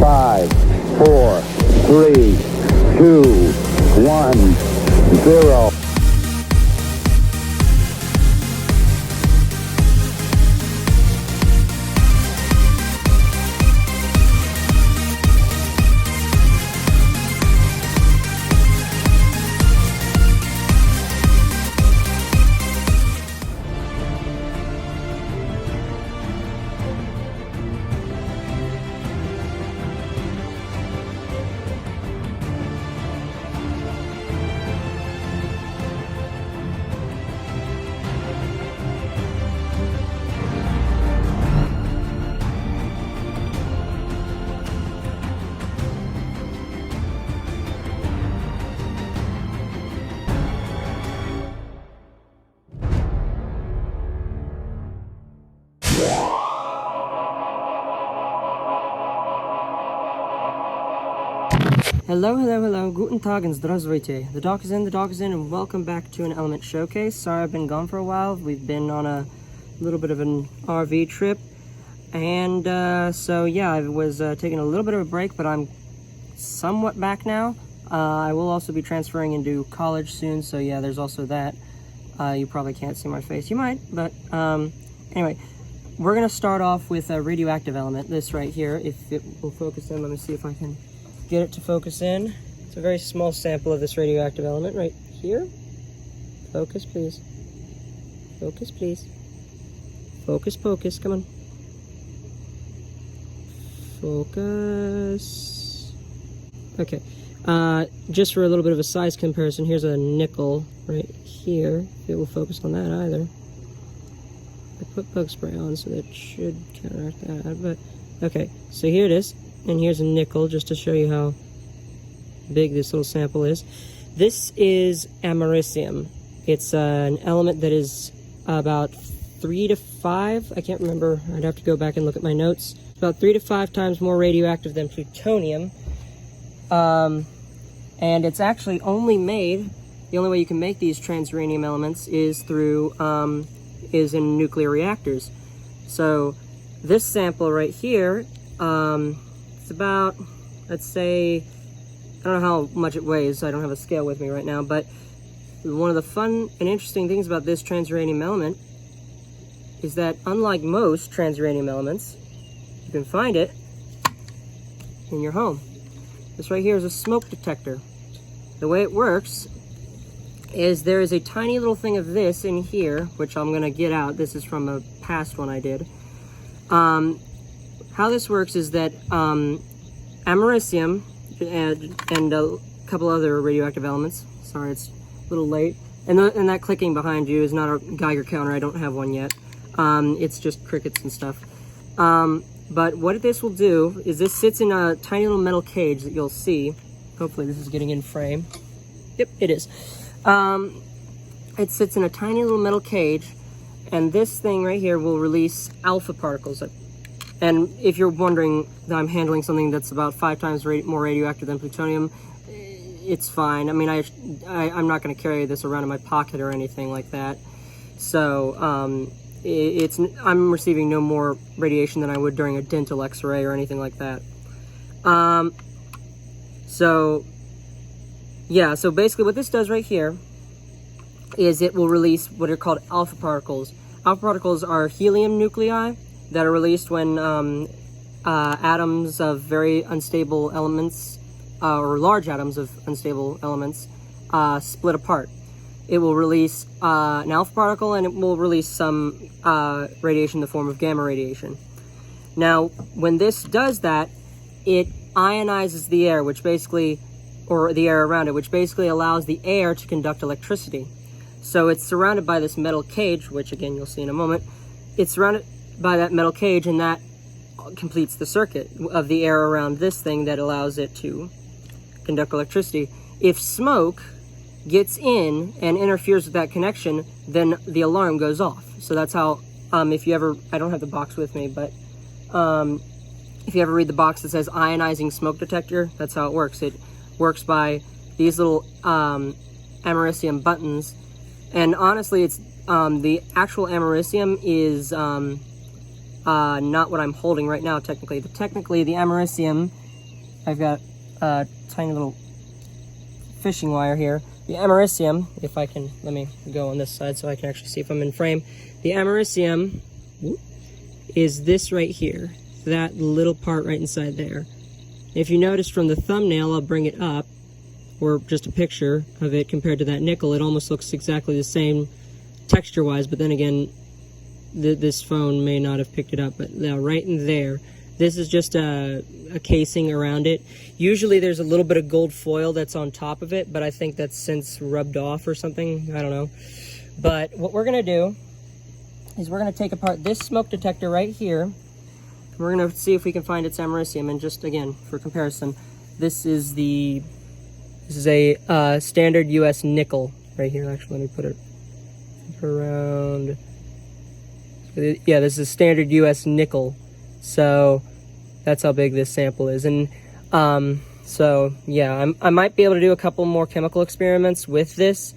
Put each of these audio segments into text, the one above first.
5, 4, 3, 2, 1, 0. Hello, guten Tag and zdravstvuyte. The dog is in, and welcome back to an Element Showcase. Sorry I've been gone for a while. We've been on a little bit of an RV trip, and so yeah, I was taking a little bit of a break, but I'm somewhat back now. I will also be transferring into college soon, so yeah, there's also that. You probably can't see my face. You might, but anyway, we're gonna start off with a radioactive element, this right here. If it will focus in, let me see if I can get it to focus in. It's a very small sample of this radioactive element right here. Focus, please. Focus, please. Focus, focus, come on. Focus. Okay, just for a little bit of a size comparison, here's a nickel right here. It will focus on that either. I put bug spray on, so that should counteract that, but okay, so here it is. And here's a nickel, just to show you how big this little sample is. This is Americium. It's an element that is about 3 to 5, I can't remember, I'd have to go back and look at my notes. About 3 to 5 times more radioactive than plutonium. And it's actually only made, the only way you can make these transuranium elements is through, is in nuclear reactors. So this sample right here, it's about, let's say, I don't know how much it weighs, I don't have a scale with me right now, but one of the fun and interesting things about this transuranium element is that unlike most transuranium elements, you can find it in your home. This right here is a smoke detector. The way it works is there is a tiny little thing of this in here, which I'm going to get out. This is from a past one I did. How this works is that Americium and a couple other radioactive elements, sorry it's a little late, and that clicking behind you is not a Geiger counter, I don't have one yet. It's just crickets and stuff. But what this will do is this sits in a tiny little metal cage that you'll see. Hopefully this is getting in frame. Yep, it is. It sits in a tiny little metal cage, and this thing right here will release alpha particles. And if you're wondering that I'm handling something that's about 5 times more radioactive than plutonium, it's fine. I mean, I'm not going to carry this around in my pocket or anything like that. So I'm receiving no more radiation than I would during a dental X-ray or anything like that. So yeah, so basically what this does right here is it will release what are called alpha particles. Alpha particles are helium nuclei that are released when atoms of very unstable elements, or large atoms of unstable elements, split apart. It will release an alpha particle, and it will release some radiation in the form of gamma radiation. Now, when this does that, it ionizes the air, which basically, or the air around it, which basically allows the air to conduct electricity. So it's surrounded by this metal cage, which again you'll see in a moment. It's surrounded by that metal cage, and that completes the circuit of the air around this thing that allows it to conduct electricity. If smoke gets in and interferes with that connection, then the alarm goes off. So that's how, if you ever, I don't have the box with me, but if you ever read the box that says ionizing smoke detector, that's how it works. It works by these little Americium buttons. And honestly, it's the actual Americium is not what I'm holding right now, technically. Technically, the Americium I've got a tiny little fishing wire here. The Americium, if I can, let me go on this side so I can actually see if I'm in frame. The Americium is this right here, that little part right inside there. If you notice from the thumbnail, I'll bring it up, or just a picture of it compared to that nickel. It almost looks exactly the same texture-wise, but then again, this phone may not have picked it up. But now, right in there, this is just a casing around it. Usually there's a little bit of gold foil that's on top of it, but I think that's since rubbed off or something. I don't know. But what we're going to do is we're going to take apart this smoke detector right here. We're going to see if we can find its Americium. And just, again, for comparison, this is a standard US nickel right here. Actually, let me put it around. Yeah, this is standard US nickel. So that's how big this sample is. And so yeah, I might be able to do a couple more chemical experiments with this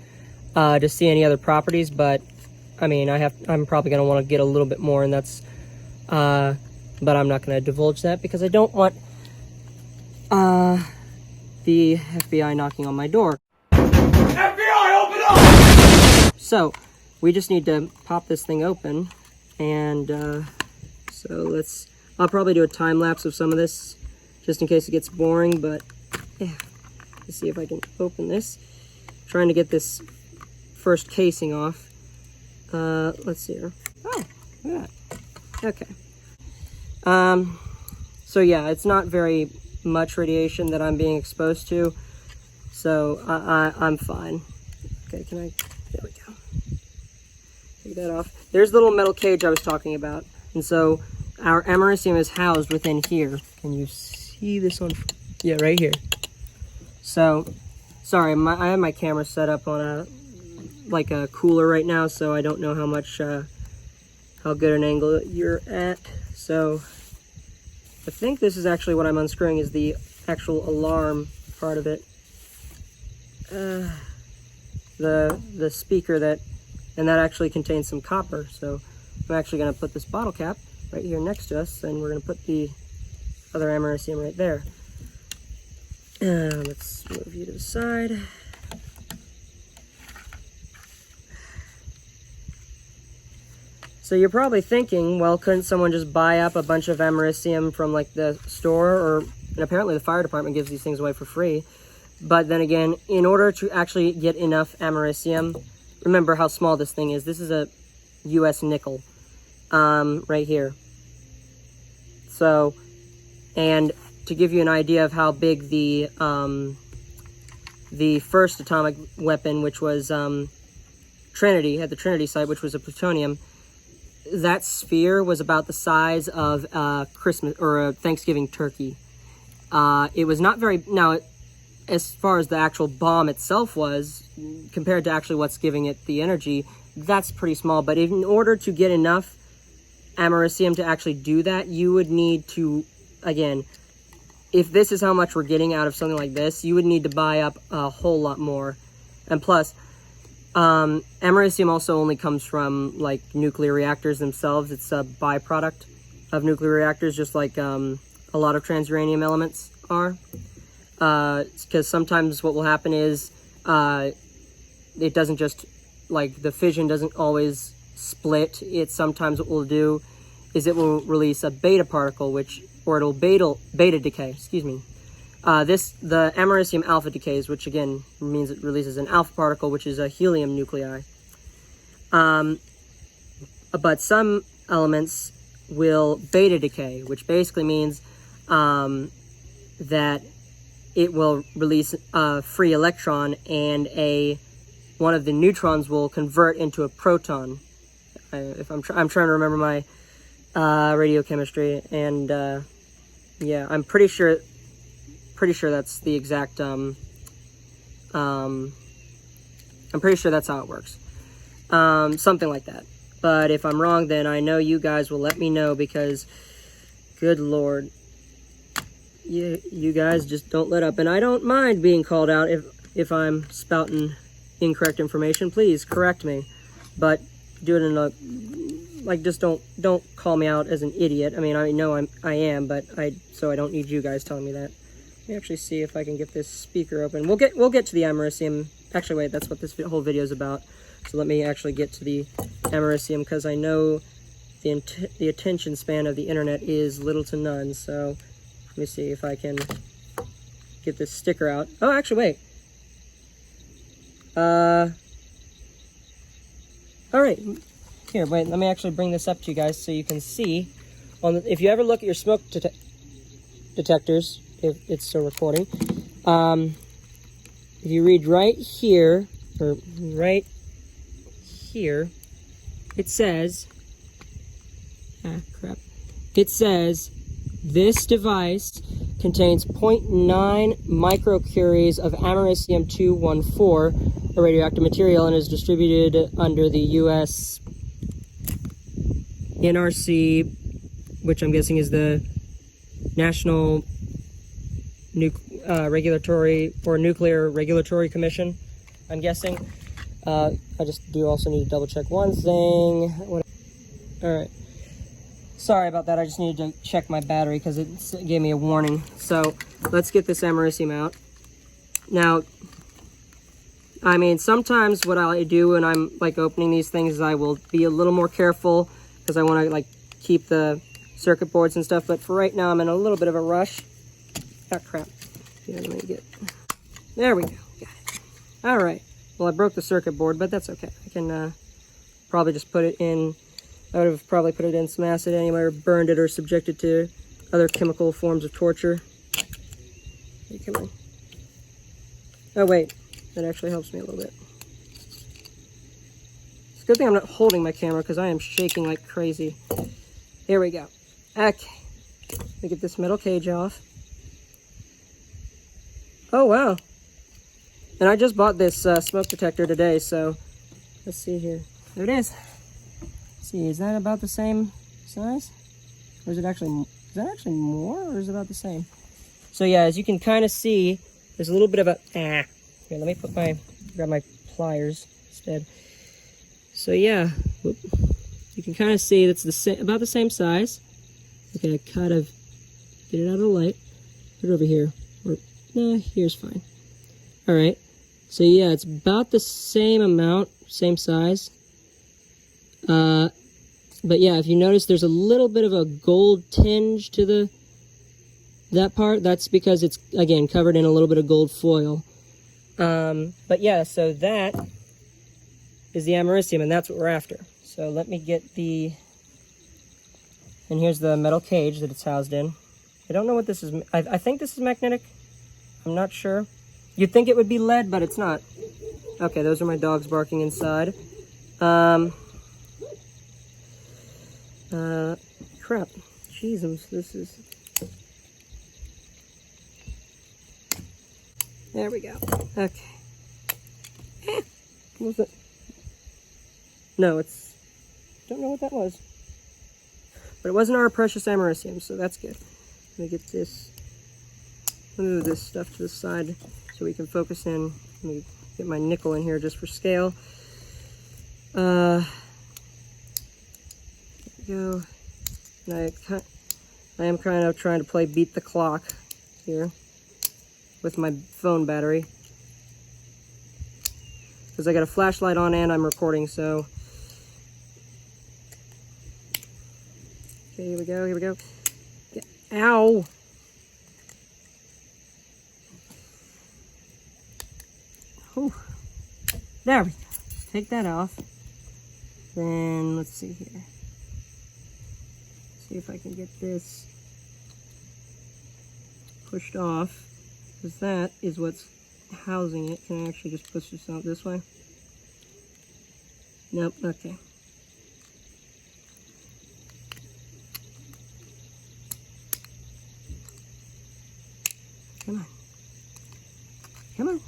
to see any other properties, but I mean, I'm probably going to want to get a little bit more, and that's but I'm not going to divulge that because I don't want the FBI knocking on my door. FBI, open up! So we just need to pop this thing open, and so I'll probably do a time lapse of some of this just in case it gets boring, but yeah, let's see if I can open this. Trying to get this first casing off. Let's see here. Oh, look at that. Okay. So yeah, it's not very much radiation that I'm being exposed to, so I'm fine. Okay, there we go. Take that off. There's the little metal cage I was talking about, and so our Americium is housed within here. Can you see this one? Yeah, right here. So, sorry, I have my camera set up on a cooler right now, so I don't know how much, how good an angle you're at. So, I think this is actually what I'm unscrewing is the actual alarm part of it. The speaker and that actually contains some copper. So, I'm actually going to put this bottle cap right here next to us, and we're going to put the other Americium right there. Let's move you to the side. So you're probably thinking, well, couldn't someone just buy up a bunch of Americium from like the store, and apparently the fire department gives these things away for free. But then again, in order to actually get enough Americium, remember how small this thing is. This is a US nickel, right here. So, and to give you an idea of how big the first atomic weapon, which was Trinity, at the Trinity site, which was a plutonium, that sphere was about the size of a Christmas or a Thanksgiving turkey. It was not very, now as far as the actual bomb itself was, compared to actually what's giving it the energy, that's pretty small. But in order to get enough Americium to actually do that, you would need to, again, if this is how much we're getting out of something like this, you would need to buy up a whole lot more. And plus, Americium also only comes from like nuclear reactors themselves. It's a byproduct of nuclear reactors, just like a lot of transuranium elements are. Because sometimes what will happen is it doesn't just, like, the fission doesn't always split. It's sometimes what we'll do is it will release a beta particle, or it'll beta decay, excuse me. The Americium alpha decays, which again means it releases an alpha particle, which is a helium nuclei. But some elements will beta decay, which basically means that it will release a free electron, and one of the neutrons will convert into a proton. I'm trying to remember my radiochemistry, and yeah, I'm pretty sure that's the exact, I'm pretty sure that's how it works. Something like that. But if I'm wrong, then I know you guys will let me know, because, good Lord, you guys just don't let up. And I don't mind being called out if I'm spouting incorrect information. Please correct me, but do it in a, like, just don't call me out as an idiot. I mean, I know I am, but so I don't need you guys telling me that. Let me actually see if I can get this speaker open. We'll get to the Americium. Actually, wait, that's what this whole video is about. So let me actually get to the Americium, because I know the attention span of the internet is little to none. So let me see if I can get this sticker out. Oh, actually, wait. All right. Here, wait. Let me actually bring this up to you guys so you can see. If you ever look at your smoke detectors, if it's still recording, if you read right here, or right here, it says, it says, this device contains 0.9 microcuries of Americium-214, a radioactive material, and is distributed under the U.S. NRC, which I'm guessing is the National Regulatory or Nuclear Regulatory Commission, I'm guessing. I just do also need to double check one thing. Alright. Sorry about that, I just needed to check my battery because it gave me a warning. So, let's get this Americium out. Now, I mean, sometimes what I do when I'm, like, opening these things is I will be a little more careful because I want to, like, keep the circuit boards and stuff, but for right now I'm in a little bit of a rush. Ah, crap. Here, let me get... There we go. Got it. Alright. Well, I broke the circuit board, but that's okay. I can probably just put it in... I would have probably put it in some acid anyway, or burned it, or subjected to other chemical forms of torture. Hey, come on. Oh, wait. That actually helps me a little bit. It's a good thing I'm not holding my camera, because I am shaking like crazy. Here we go. Okay. Let me get this metal cage off. Oh, wow. And I just bought this smoke detector today, so let's see here. There it is. Let's see, is that about the same size? Or is that actually more, or is it about the same? So yeah, as you can kind of see, there's a little bit of a... Here, let me grab my pliers instead. So yeah, whoop. You can kind of see that's about the same size. Okay, I kind of get it out of the light. Put it over here. Or, nah, here's fine. Alright, so yeah, it's about the same amount, same size. But yeah, if you notice, there's a little bit of a gold tinge to that part. That's because it's, again, covered in a little bit of gold foil. But yeah, so that is the Americium, and that's what we're after. So let me get and here's the metal cage that it's housed in. I don't know what this is. I think this is magnetic. I'm not sure. You'd think it would be lead, but it's not. Okay, those are my dogs barking inside. Crap. Jeezums, this is... There we go. Okay. What was it? No, it's... Don't know what that was. But it wasn't our precious Americium, so that's good. Let me get this... Move this stuff to the side so we can focus in. Let me get my nickel in here just for scale. There we go. And I am kind of trying to play beat the clock here with my phone battery, because I got a flashlight on and I'm recording, so... Okay, here we go, here we go. Ow! Whew. There we go. Take that off. Then, let's see here. See if I can get this pushed off, because that is what's housing it. Can I actually just push this out this way? Nope, okay. Come on. Come on.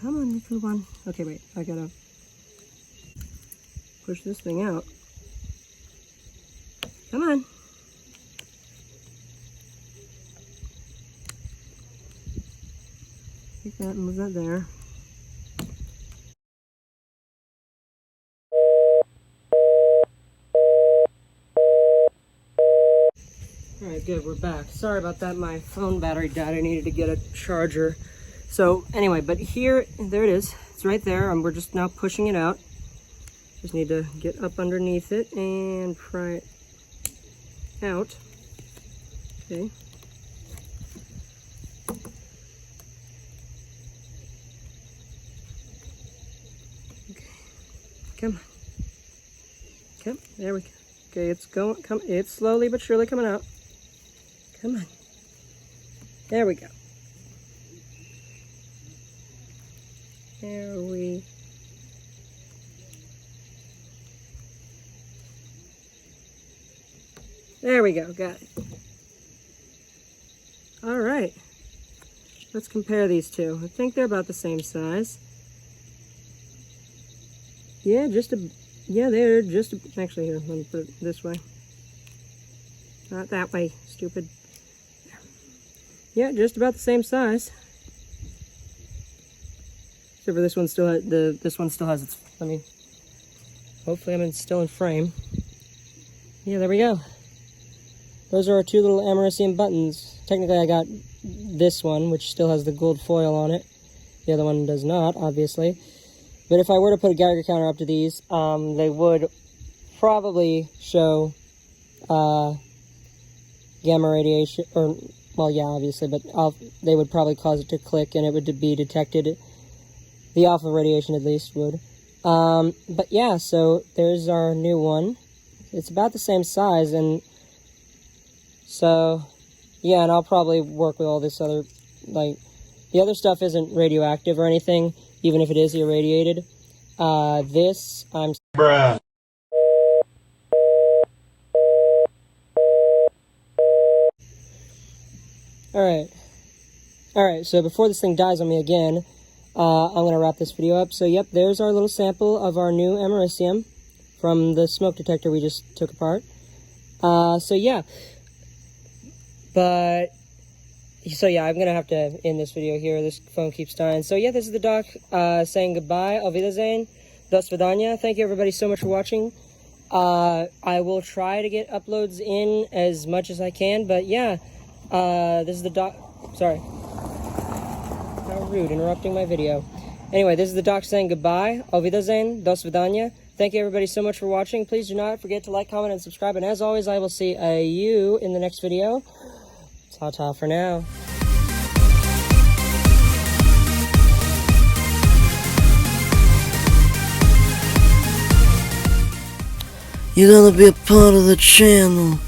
Come on, little one. Okay, wait, I gotta push this thing out. Come on. Take that and move that there. Alright, good, we're back. Sorry about that, my phone battery died. I needed to get a charger. So, anyway, but here, there it is. It's right there, and we're just now pushing it out. Just need to get up underneath it and pry it out. Okay. Come on. Come, there we go. Okay, it's going, it's slowly but surely coming out. Come on. There we go. There we go, got it. All right. Let's compare these two. I think they're about the same size. Yeah, they're just actually, here, let me put it this way. Not that way, stupid. Yeah, just about the same size. Except for this one still has, this one still has its, hopefully I'm still in frame. Yeah, there we go. Those are our two little Americium buttons. Technically I got this one, which still has the gold foil on it. The other one does not, obviously. But if I were to put a Geiger counter up to these, they would probably show gamma radiation, or, well, yeah, obviously, but they would probably cause it to click and it would be detected. The alpha radiation, at least, would. But yeah, so there's our new one. It's about the same size, and so, yeah, and I'll probably work with all this other, like, the other stuff isn't radioactive or anything, even if it is irradiated. This, I'm... Bruh. Alright, so before this thing dies on me again, I'm going to wrap this video up. So, yep, there's our little sample of our new Americium from the smoke detector we just took apart. So, yeah. So, yeah, I'm going to have to end this video here. This phone keeps dying. So, yeah, this is the doc saying goodbye. Auf Wiedersehen. Do svidaniya. Thank you, everybody, so much for watching. I will try to get uploads in as much as I can. But, yeah, this is the doc... Sorry. How rude, interrupting my video. Anyway, this is the doc saying goodbye. Auf Wiedersehen. Do svidaniya. Thank you, everybody, so much for watching. Please do not forget to like, comment, and subscribe. And as always, I will see you in the next video. Ta-ta for now. You're gonna be a part of the channel.